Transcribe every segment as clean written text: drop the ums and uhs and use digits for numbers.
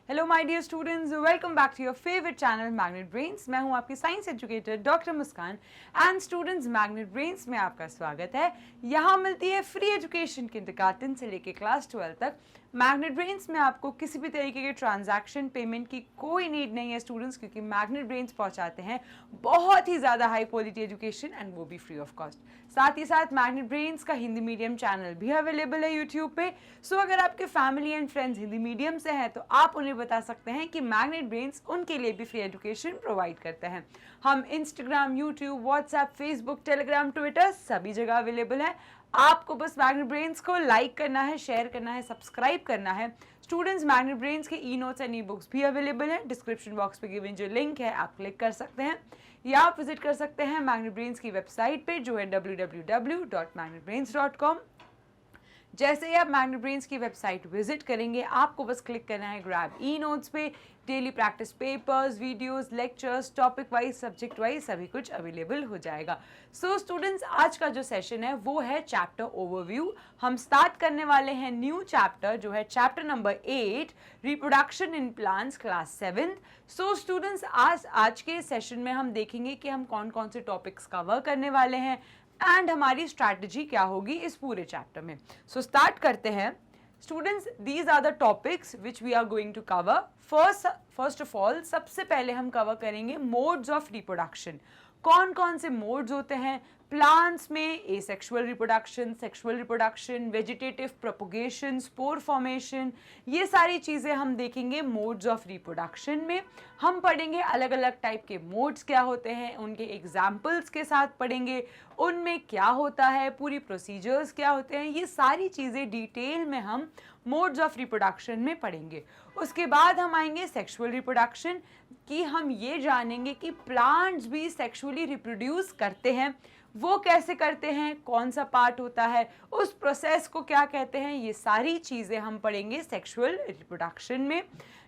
Hello my dear students, welcome back to your favourite channel Magnet Brains. मैं हूं आपकी science educator doctor Muskan and students, Magnet Brains में आपका स्वागत है। यहां मिलती है फ्री एजुकेशन किंडरगार्टन से लेके क्लास 12 तक। मैग्नेट ब्रेन्स में आपको किसी भी तरीके के ट्रांजैक्शन पेमेंट की कोई नीड नहीं है स्टूडेंट्स, क्योंकि मैग्नेट ब्रेन्स पहुंचाते हैं बहुत ही ज़्यादा हाई क्वालिटी एजुकेशन एंड वो भी फ्री ऑफ कॉस्ट। साथ ही साथ मैग्नेट ब्रेन्स का हिंदी मीडियम चैनल भी अवेलेबल है यूट्यूब पे। सो अगर आपके family and friends Hindi medium से हैं तो आप उन्हें बता सकते हैं कि मैग्नेट ब्रेन्स उनके लिए भी फ्री एजुकेशन प्रोवाइड करते हैं। हम Instagram, YouTube, WhatsApp, Facebook, Telegram, Twitter सभी जगह अवेलेबल है। आपको बस मैग्नेट ब्रेन्स को लाइक करना है, शेयर करना है, सब्सक्राइब करना है। स्टूडेंट्स, मैग्नेट ब्रेन्स के e notes and e books भी अवेलेबल हैं। डिस्क्रिप्शन बॉक्स पे गिवन जो लिंक है आप क्लिक कर सकते हैं या आप विजिट कर सकते हैं मैग्नेट ब्रेन्स की वेबसाइट पे जो है www.magnetbrains.com। जैसे ही आप मैग्नेट ब्रेन्स की वेबसाइट विजिट करेंगे आपको बस क्लिक करना है ग्रैब ई नोट्स पे। Daily practice papers, videos, lectures, topic wise, subject wise सभी कुछ अवेलेबल हो जाएगा। सो स्टूडेंट्स, आज का जो सेशन है वो है चैप्टर ओवरव्यू। हम स्टार्ट करने वाले हैं न्यू चैप्टर जो है chapter number 8, reproduction in plants, class 7। So students, आज के सेशन में हम देखेंगे कि हम कौन कौन से टॉपिक्स कवर करने वाले हैं एंड हमारी स्ट्रैटेजी क्या होगी इस पूरे चैप्टर में। सो स्टार्ट करते हैं students. These are the topics which we are going to cover. First of all, सबसे पहले हम कवर करेंगे मोड्स ऑफ रिप्रोडक्शन। कौन कौन से मोड्स होते हैं प्लांट्स में? Asexual reproduction, sexual reproduction, vegetative propagation, spore formation, ये सारी चीज़ें हम देखेंगे मोड्स ऑफ रिप्रोडक्शन में। हम पढ़ेंगे अलग अलग टाइप के मोड्स क्या होते हैं, उनके एग्जाम्पल्स के साथ पढ़ेंगे, उनमें क्या होता है, पूरी प्रोसीजर्स क्या होते हैं, ये सारी चीज़ें डिटेल में हम मोड्स ऑफ रिप्रोडक्शन में पढ़ेंगे। उसके बाद हम आएंगे सेक्सुअल रिप्रोडक्शन कि हम ये जानेंगे कि प्लांट्स भी सेक्सुअली रिप्रोड्यूस करते हैं। वो कैसे करते हैं, कौन सा पार्ट होता है, उस प्रोसेस को क्या कहते हैं, ये सारी चीज़ें हम पढ़ेंगे सेक्सुअल रिप्रोडक्शन में।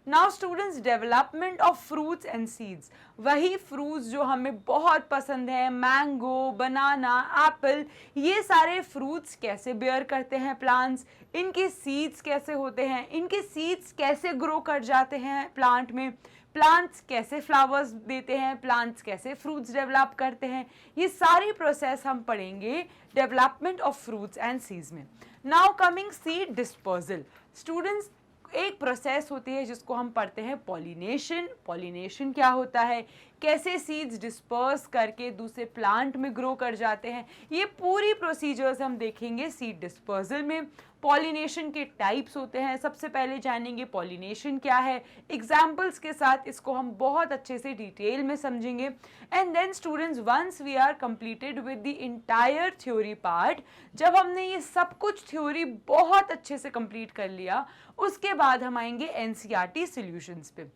Now students, development of fruits and seeds, वही फ्रूट्स जो हमें बहुत पसंद है, मैंगो, बनाना, एप्पल, ये सारे फ्रूट्स कैसे बेयर करते हैं प्लांट्स, इनके सीड्स कैसे होते हैं, इनके सीड्स कैसे ग्रो कर जाते हैं प्लांट में, प्लांट्स कैसे फ्लावर्स देते हैं, प्लांट्स कैसे फ्रूट्स डेवलप करते हैं, ये सारी प्रोसेस हम पढ़ेंगे development of fruits and seeds में। Now coming seed dispersal. Students, एक प्रोसेस होती है जिसको हम पढ़ते हैं पॉलिनेशन। पॉलिनेशन क्या होता है, कैसे सीड्स डिस्पर्स करके दूसरे प्लांट में ग्रो कर जाते हैं, ये पूरी प्रोसीजर्स हम देखेंगे सीड डिस्पर्सल में। पॉलिनेशन के टाइप्स होते हैं, सबसे पहले जानेंगे पॉलिनेशन क्या है, एग्जाम्पल्स के साथ इसको हम बहुत अच्छे से डिटेल में समझेंगे। And then students, once we are completed with the entire theory part, जब हमने ये सब कुछ थ्योरी बहुत अच्छे से कंप्लीट कर लिया, उसके बाद हम आएंगे एनसीईआरटी सॉल्यूशंस पे।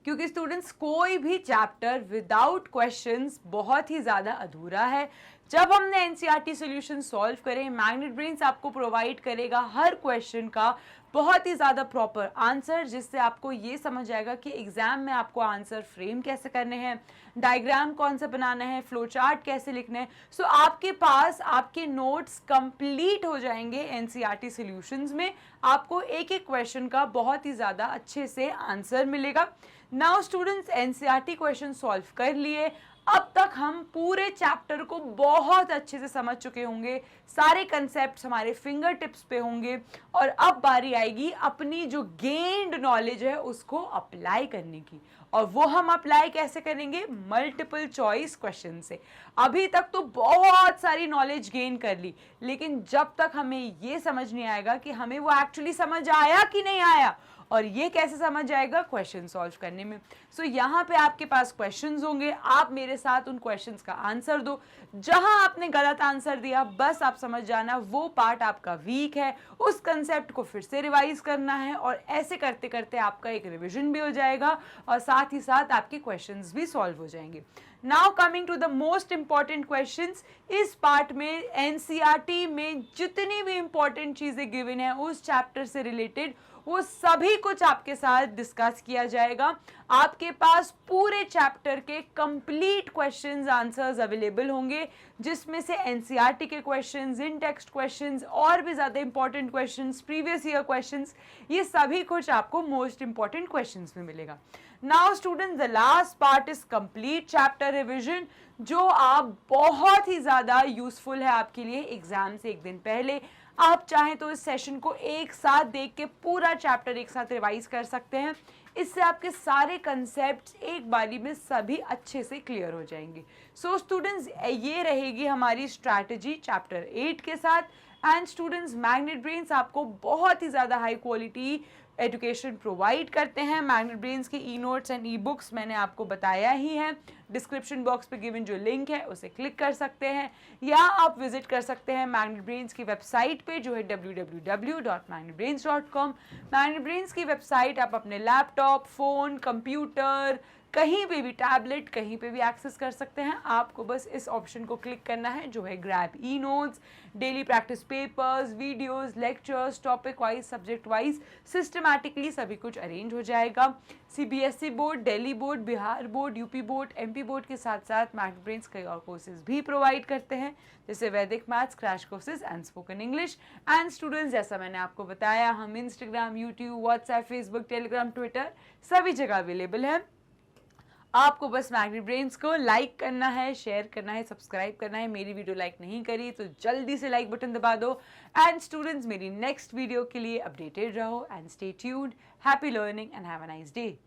क्योंकि स्टूडेंट्स, कोई भी चैप्टर विदाउट क्वेश्चंस बहुत ही ज़्यादा अधूरा है। जब हमने एनसीईआरटी सॉल्यूशन सॉल्व करें, मैग्नेट ब्रेन्स आपको प्रोवाइड करेगा हर क्वेश्चन का बहुत ही ज़्यादा प्रॉपर आंसर, जिससे आपको ये समझ आएगा कि एग्जाम में आपको आंसर फ्रेम कैसे करने हैं, डायग्राम कौन सा बनाना है, फ्लो चार्ट कैसे लिखना है। सो आपके पास आपके नोट्स कंप्लीट हो जाएंगे एनसीईआरटी सॉल्यूशंस में। आपको एक एक क्वेश्चन का बहुत ही ज़्यादा अच्छे से आंसर मिलेगा। Now students, NCERT question solve कर लिए, अब तक हम पूरे चैप्टर को बहुत अच्छे से समझ चुके होंगे, सारे कंसेप्ट्स हमारे फिंगर टिप्स पे होंगे और अब बारी आएगी अपनी जो गेन्ड नॉलेज है उसको अप्लाई करने की। और वो हम अप्लाई कैसे करेंगे? मल्टीपल चॉइस क्वेश्चन से। अभी तक तो बहुत सारी नॉलेज गेन कर ली, लेकिन जब तक हमें ये समझ नहीं आएगा कि हमें वो एक्चुअली समझ आया कि नहीं आया, और ये कैसे समझ आएगा? क्वेश्चन सॉल्व करने में। सो यहाँ पे आपके पास क्वेश्चंस होंगे, आप मेरे साथ उन क्वेश्चंस का आंसर दो। जहां आपने गलत आंसर दिया बस आप समझ जाना वो पार्ट आपका वीक है, उस कंसेप्ट को फिर से रिवाइज करना है, और ऐसे करते करते आपका एक रिविजन भी हो जाएगा और साथ ही साथ आपके क्वेश्चंस भी सॉल्व हो जाएंगे। Now coming to the most important questions. इस पार्ट में एनसीईआरटी में जितनी भी इंपॉर्टेंट चीजें गिवन है उस चैप्टर से रिलेटेड वो सभी कुछ आपके साथ डिस्कस किया जाएगा। आपके पास पूरे चैप्टर के कंप्लीट क्वेश्चंस आंसर्स अवेलेबल होंगे, जिसमें से एनसीईआरटी के क्वेश्चंस, इन टेक्स्ट क्वेश्चंस, और भी ज़्यादा important questions, previous year questions, ये सभी कुछ आपको मोस्ट इंपॉर्टेंट क्वेश्चंस में मिलेगा। Now students, the last part is complete chapter revision, जो आप बहुत ही ज़्यादा यूजफुल है आपके लिए एग्जाम से एक दिन पहले। आप चाहें तो इस सेशन को एक साथ देख के पूरा चैप्टर एक साथ रिवाइज कर सकते हैं। इससे आपके सारे कंसेप्ट एक बारी में सभी अच्छे से क्लियर हो जाएंगे। सो स्टूडेंट्स, ये रहेगी हमारी स्ट्रैटेजी चैप्टर 8 के साथ। एंड स्टूडेंट्स, मैग्नेट ब्रेन्स आपको बहुत ही ज़्यादा हाई क्वालिटी एजुकेशन प्रोवाइड करते हैं। मैग्नेट ब्रेन्स के e notes and e books मैंने आपको बताया ही है। डिस्क्रिप्शन बॉक्स पे गिवन जो लिंक है उसे क्लिक कर सकते हैं, या आप विजिट कर सकते हैं मैग्नेट ब्रेन्स की वेबसाइट पे, जो है www.magnetbrains.com। मैग्नेट ब्रेन्स की वेबसाइट आप अपने लैपटॉप, फ़ोन, कंप्यूटर, कहीं पे भी, टैबलेट, कहीं पे भी एक्सेस कर सकते हैं। आपको बस इस ऑप्शन को क्लिक करना है, जो है grab e notes. Daily practice papers, videos, lectures, topic wise, subject wise systematically सभी कुछ अरेंज हो जाएगा। CBSE board, Delhi board, Bihar board, UP board, MP board के साथ साथ मैग्नेट ब्रेन्स कई और कोर्सेज भी प्रोवाइड करते हैं, जैसे वैदिक maths, crash courses and spoken English. And students, जैसा मैंने आपको बताया, हम Instagram, YouTube, WhatsApp, Facebook, Telegram, Twitter सभी जगह अवेलेबल है। आपको बस मैग्नेट ब्रेन्स को लाइक करना है, शेयर करना है, सब्सक्राइब करना है। मेरी वीडियो लाइक नहीं करी तो जल्दी से लाइक बटन दबा दो। एंड स्टूडेंट्स, मेरी नेक्स्ट वीडियो के लिए अपडेटेड रहो and stay tuned. Happy learning and have a nice day.